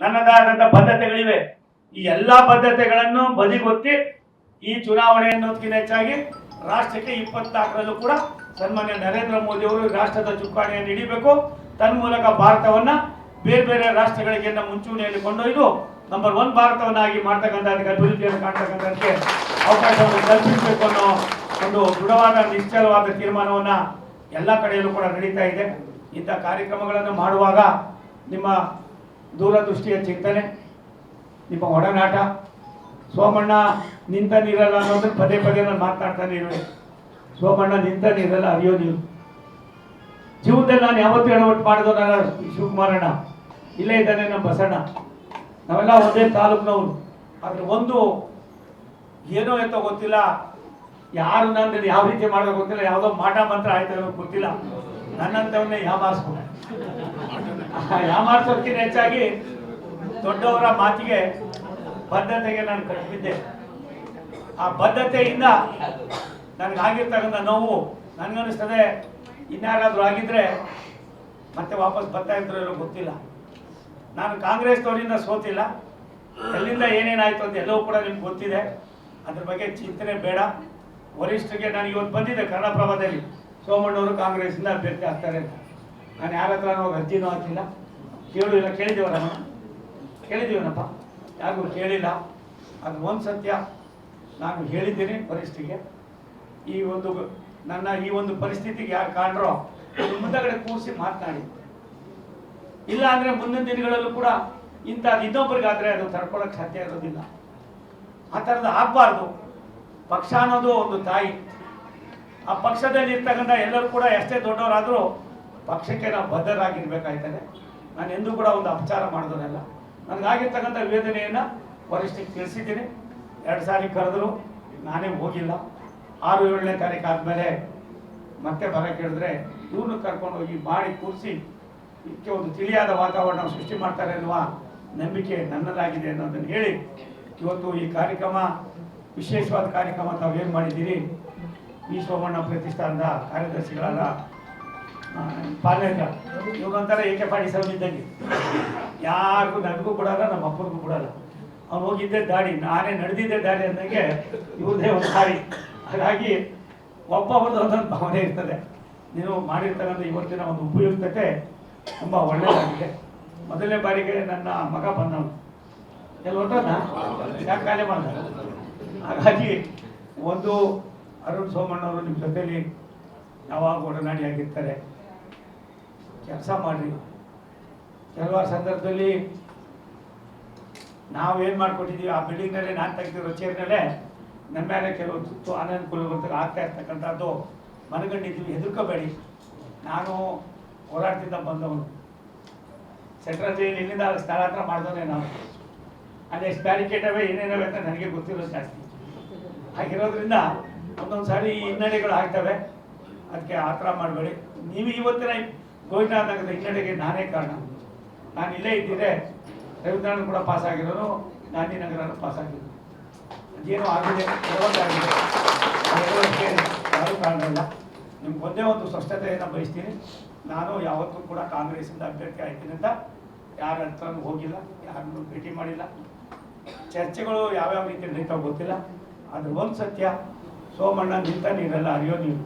ನನ್ನದಾದಂಥ ಬದ್ಧತೆಗಳಿವೆ. ಈ ಎಲ್ಲ ಬದ್ಧತೆಗಳನ್ನು ಬದಿಗೊತ್ತಿ ಈ ಚುನಾವಣೆಯನ್ನೋದಕ್ಕಿಂತ ಹೆಚ್ಚಾಗಿ ರಾಷ್ಟ್ರಕ್ಕೆ 24ರಲ್ಲೂ ಕೂಡ ಸನ್ಮಾನ್ಯ ನರೇಂದ್ರ ಮೋದಿ ಅವರು ರಾಷ್ಟ್ರದ ಚುಕ್ಕಾಣಿಯನ್ನು ಹಿಡಿಬೇಕು. ತನ್ಮೂಲಕ ಭಾರತವನ್ನ ಬೇರೆ ಬೇರೆ ರಾಷ್ಟ್ರಗಳಿಗೆ ಮುಂಚೂಣಿಯಲ್ಲಿ ಕೊಂಡೊಯ್ದು ನಂಬರ್ 1 ಭಾರತವನ್ನಾಗಿ ಮಾಡ್ತಕ್ಕಂಥ ಅಭಿವೃದ್ಧಿಯನ್ನು ಕಾಣ್ತಕ್ಕಂಥಕ್ಕೆ ಅವಕಾಶವನ್ನು ಕಲ್ಪಿಸಬೇಕು ಅನ್ನೋ ಒಂದು ದೃಢವಾದ ನಿಶ್ಚಲವಾದ ತೀರ್ಮಾನವನ್ನ ಎಲ್ಲ ಕಡೆಯಲ್ಲೂ ಕೂಡ ನಡೀತಾ ಇದೆ. ಇಂಥ ಕಾರ್ಯಕ್ರಮಗಳನ್ನು ಮಾಡುವಾಗ ನಿಮ್ಮ ದೂರದೃಷ್ಟಿಯ ಚಿಂತನೆ, ನಿಮ್ಮ ಒಡನಾಟ, ಸೋಮಣ್ಣ ನಿಂತ ನೀರಲ್ಲ ಅನ್ನೋದನ್ನ ಪದೇ ಪದೇ ನಾನು ಮಾತನಾಡ್ತಾನೆ ಇರುವೆ. ಸೋಮಣ್ಣ ನಿಂತ ನೀರಲ್ಲ ಅರಿಯೋ ನೀರು. ಜೀವನದಲ್ಲಿ ನಾನು ಯಾವತ್ತೂ ಎಡವಟ್ಟು ಮಾಡಿದೋ ನಾನು ಶಿವಕುಮಾರಣ್ಣ, ಇಲ್ಲೇ ಇದ್ದಾನೆ ನಮ್ಮ ಬಸಣ್ಣ, ನಾವೆಲ್ಲ ಒಂದೇ ತಾಲೂಕಿನವ್ರು. ಆದ್ರೆ ಒಂದು ಏನೋ ಎಂತ ಗೊತ್ತಿಲ್ಲ, ಯಾರು ನನ್ನ ಯಾವ ರೀತಿ ಮಾಡೋದು ಗೊತ್ತಿಲ್ಲ, ಯಾವುದೋ ಮಾಟ ಮಂತ್ರ ಆಯ್ತು ಗೊತ್ತಿಲ್ಲ, ನನ್ನಂತವನ್ನೇ ಯಾಮಾರಿಸೋದಕ್ಕಿಂತ ಹೆಚ್ಚಾಗಿ ದೊಡ್ಡವರ ಮಾತಿಗೆ ಬದ್ಧತೆಗೆ ನಾನು ಕಟ್ಟಿದ್ದೆ. ಆ ಬದ್ಧತೆಯಿಂದ ನನಗಾಗಿರ್ತಕ್ಕಂಥ ನೋವು ನನಗನ್ನಿಸ್ತದೆ ಇನ್ಯಾರಾದ್ರೂ ಆಗಿದ್ರೆ ಮತ್ತೆ ವಾಪಸ್ ಬರ್ತಾ ಇದ್ರೋ ಗೊತ್ತಿಲ್ಲ. ನಾನು ಕಾಂಗ್ರೆಸ್ನವರಿಂದ ಸೋತಿಲ್ಲ, ಎಲ್ಲಿಂದ ಏನೇನಾಯ್ತು ಅಂತ ಎಲ್ಲವೂ ಕೂಡ ನಿಮ್ಗೆ ಗೊತ್ತಿದೆ. ಅದ್ರ ಬಗ್ಗೆ ಚಿಂತನೆ ಬೇಡ. ವರಿಷ್ಠರಿಗೆ ನಾನು ಇವತ್ತು ಬಂದಿದ್ದೆ ಕನ್ನಡಪ್ರಭದಲ್ಲಿ, ಸೋಮಣ್ಣವರು ಕಾಂಗ್ರೆಸ್ಸಿಂದ ಅಭ್ಯರ್ಥಿ ಆಗ್ತಾರೆ ಅಂತ. ನಾನು ಯಾರ ಹತ್ರ ಹೋಗಿ ಅರ್ಜಿನೂ ಹಾಕಿಲ್ಲ, ಕೇಳಿಲ್ಲ. ಕೇಳಿದ್ದೀವನಪ್ಪ, ಯಾರಿಗೂ ಕೇಳಿಲ್ಲ. ಅದು ಒಂದು ಸತ್ಯ. ನಾನು ಹೇಳಿದ್ದೀನಿ ವರಿಷ್ಠರಿಗೆ, ಈ ಒಂದು ಪರಿಸ್ಥಿತಿಗೆ ಯಾರು ಕಾಣ್ರೋ ಮುಂದಗಡೆ ಕೂರಿಸಿ ಮಾತನಾಡಿ. ಇಲ್ಲ ಅಂದರೆ ಮುಂದಿನ ದಿನಗಳಲ್ಲೂ ಕೂಡ ಇಂಥದ್ದು ಇನ್ನೊಬ್ಬರಿಗಾದರೆ ಅದು ತಡ್ಕೊಳ್ಳೋಕೆ ಸಾಧ್ಯ ಇರೋದಿಲ್ಲ. ಆ ಥರದ್ದು ಆಗಬಾರ್ದು. ಪಕ್ಷ ಅನ್ನೋದು ಒಂದು ತಾಯಿ. ಆ ಪಕ್ಷದಲ್ಲಿ ಇರ್ತಕ್ಕಂಥ ಎಲ್ಲರೂ ಕೂಡ ಎಷ್ಟೇ ದೊಡ್ಡವರಾದರೂ ಪಕ್ಷಕ್ಕೆ ನಾವು ಬದ್ಧರಾಗಿರ್ಬೇಕಾಯ್ತದೆ. ನಾನು ಎಂದೂ ಕೂಡ ಒಂದು ಅಪಚಾರ ಮಾಡಿದೋನಲ್ಲ. ನನಗಾಗಿರ್ತಕ್ಕಂಥ ವೇದನೆಯನ್ನು ವರಿಷ್ಠಕ್ಕೆ ತಿಳಿಸಿದ್ದೀನಿ. 2 ಸಾರಿ ಕರೆದ್ರು, ನಾನೇ ಹೋಗಿಲ್ಲ. 6-7ನೇ ತಾರೀಕು ಆದಮೇಲೆ ಮತ್ತೆ ಬರೋಕ್ಕೆ ಹೇಳಿದ್ರೆ ಇವ್ರನ್ನ ಕರ್ಕೊಂಡೋಗಿ ಮಾಡಿ ಕೂರಿಸಿ ಇದಕ್ಕೆ ಒಂದು ತಿಳಿಯಾದ ವಾತಾವರಣ ಸೃಷ್ಟಿ ಮಾಡ್ತಾರೆ ಅನ್ನುವ ನಂಬಿಕೆ ನನ್ನದಾಗಿದೆ ಅನ್ನೋದನ್ನು ಹೇಳಿ, ಇವತ್ತು ಈ ಕಾರ್ಯಕ್ರಮ ವಿಶೇಷವಾದ ಕಾರ್ಯಕ್ರಮ ತಾವೇನು ಮಾಡಿದ್ದೀರಿ. ಈ ಸೋಮಣ್ಣ ಪ್ರತಿಷ್ಠಾನದ ಕಾರ್ಯದರ್ಶಿಗಳಾದ ಪಾಲೇಕರ್, ಇವ್ರಂತರ AK-47 ಇದ್ದಂಗೆ, ಯಾರಿಗೂ ನನಗೂ ಬಿಡಲ್ಲ, ನಮ್ಮ ಅಪ್ಪನಿಗೂ ಬಿಡಲ್ಲ. ಅವ್ನು ಹೋಗಿದ್ದೆ ದಾಡಿ, ನಾನೇ ನಡೆದಿದ್ದೆ ದಾಡಿ ಅಂದಂಗೆ ಇವ್ರದೇ ಒಂದು ದಾರಿ. ಹಾಗಾಗಿ ಒಬ್ಬೊಬ್ಬರದ್ದು ಒಂದೊಂದು ಭಾವನೆ ಇರ್ತದೆ. ನೀವು ಮಾಡಿರ್ತಕ್ಕಂಥ ಇವತ್ತಿನ ಒಂದು ಉಪಯುಕ್ತತೆ ತುಂಬ ಒಳ್ಳೆಯದಾಗಿದೆ. ಮೊದಲನೇ ಬಾರಿಗೆ ನನ್ನ ಮಗ ಬಂದವನು ಎಲ್ಲಿ ಹೊಟ್ಟೋದ ಯಾಕೆ ಕಾಲೇ ಮಾಡ್ದ. ಹಾಗಾಗಿ ಒಂದು ಅರುಣ್ ಸೋಮಣ್ಣವರು ನಿಮ್ಮ ಜೊತೆಲಿ ಯಾವಾಗ ಒಡನಾಡಿ ಆಗಿರ್ತಾರೆ. ಕೆಲಸ ಮಾಡಿರಿ. ಕೆಲವಾರು ಸಂದರ್ಭದಲ್ಲಿ ನಾವೇನು ಮಾಡ್ಕೊಟ್ಟಿದ್ದೀವಿ, ಆ ಬಿಲ್ಡಿಂಗ್ನಲ್ಲೇ ನಾನು ತೆಗೆದಿರೋ ಚೇರ್ನಲ್ಲೇ ನಮ್ಮ ಮೇಲೆ ಕೆಲವು ಸುತ್ತು ಅನನುಕೂಲಗಳು ಆಗ್ತಾ ಇರ್ತಕ್ಕಂಥದ್ದು ಮನಗಂಡಿದ್ದೀವಿ. ಹೆದರ್ಕೋಬೇಡಿ. ನಾನು ಹೋರಾಟದಿಂದ ಬಂದವನು. ಸೆಂಟ್ರಲ್ ಜೈಲ್ ಇಲ್ಲಿಂದ ಸ್ಥಳಾಂತರ ಮಾಡಿದವನೇ ನಾನು. ಅದೆಷ್ಟು ಬ್ಯಾರಿಕೇಡವೇ ಏನೇನವೆ ಅಂತ ನನಗೆ ಗೊತ್ತಿರೋದು ಜಾಸ್ತಿ. ಹಾಗಿರೋದ್ರಿಂದ ಒಂದೊಂದು ಸಾರಿ ಹಿನ್ನಡೆಗಳು ಆಗ್ತವೆ. ಅದಕ್ಕೆ ಆ ಥರ ಮಾಡಬೇಡಿ. ನೀವು ಇವತ್ತಿನ ಗೋವಿಂದನಗರದ ಹಿನ್ನಡೆಗೆ ನಾನೇ ಕಾರಣ. ನಾನು ಇಲ್ಲೇ ಇದ್ದಿದ್ದೆ ರವೀಂದ್ರನಾಥ್ ಕೂಡ ಪಾಸ್ ಆಗಿರೋನು, ಗಾಂಧಿನಗರನೂ ಪಾಸ್ ಆಗಿರೋನು. ಅದೇನೋ ಆಗಿದೆ, ಆಗಿದೆ. ಯಾರೂ ಕಾರಣ ಇಲ್ಲ. ನಿಮ್ಗೆ ಒಂದೇ ಒಂದು ಸ್ಪಷ್ಟತೆಯನ್ನು ಬಯಸ್ತೀನಿ. ನಾನು ಯಾವತ್ತೂ ಕೂಡ ಕಾಂಗ್ರೆಸ್ಸಿಂದ ಅಭ್ಯರ್ಥಿ ಆಯ್ತೀನಿ ಅಂತ ಯಾರ ಹತ್ರನೂ ಹೋಗಿಲ್ಲ, ಯಾರನ್ನೂ ಭೇಟಿ ಮಾಡಿಲ್ಲ. ಚರ್ಚೆಗಳು ಯಾವ್ಯಾವ ರೀತಿ ನಡೀತಾವೆ ಗೊತ್ತಿಲ್ಲ. ಆದರೆ ಒಂದು ಸತ್ಯ, ಸೋಮಣ್ಣ ನಿಂತ ನೀರೆಲ್ಲ ಅರಿಯೋ ನೀರು.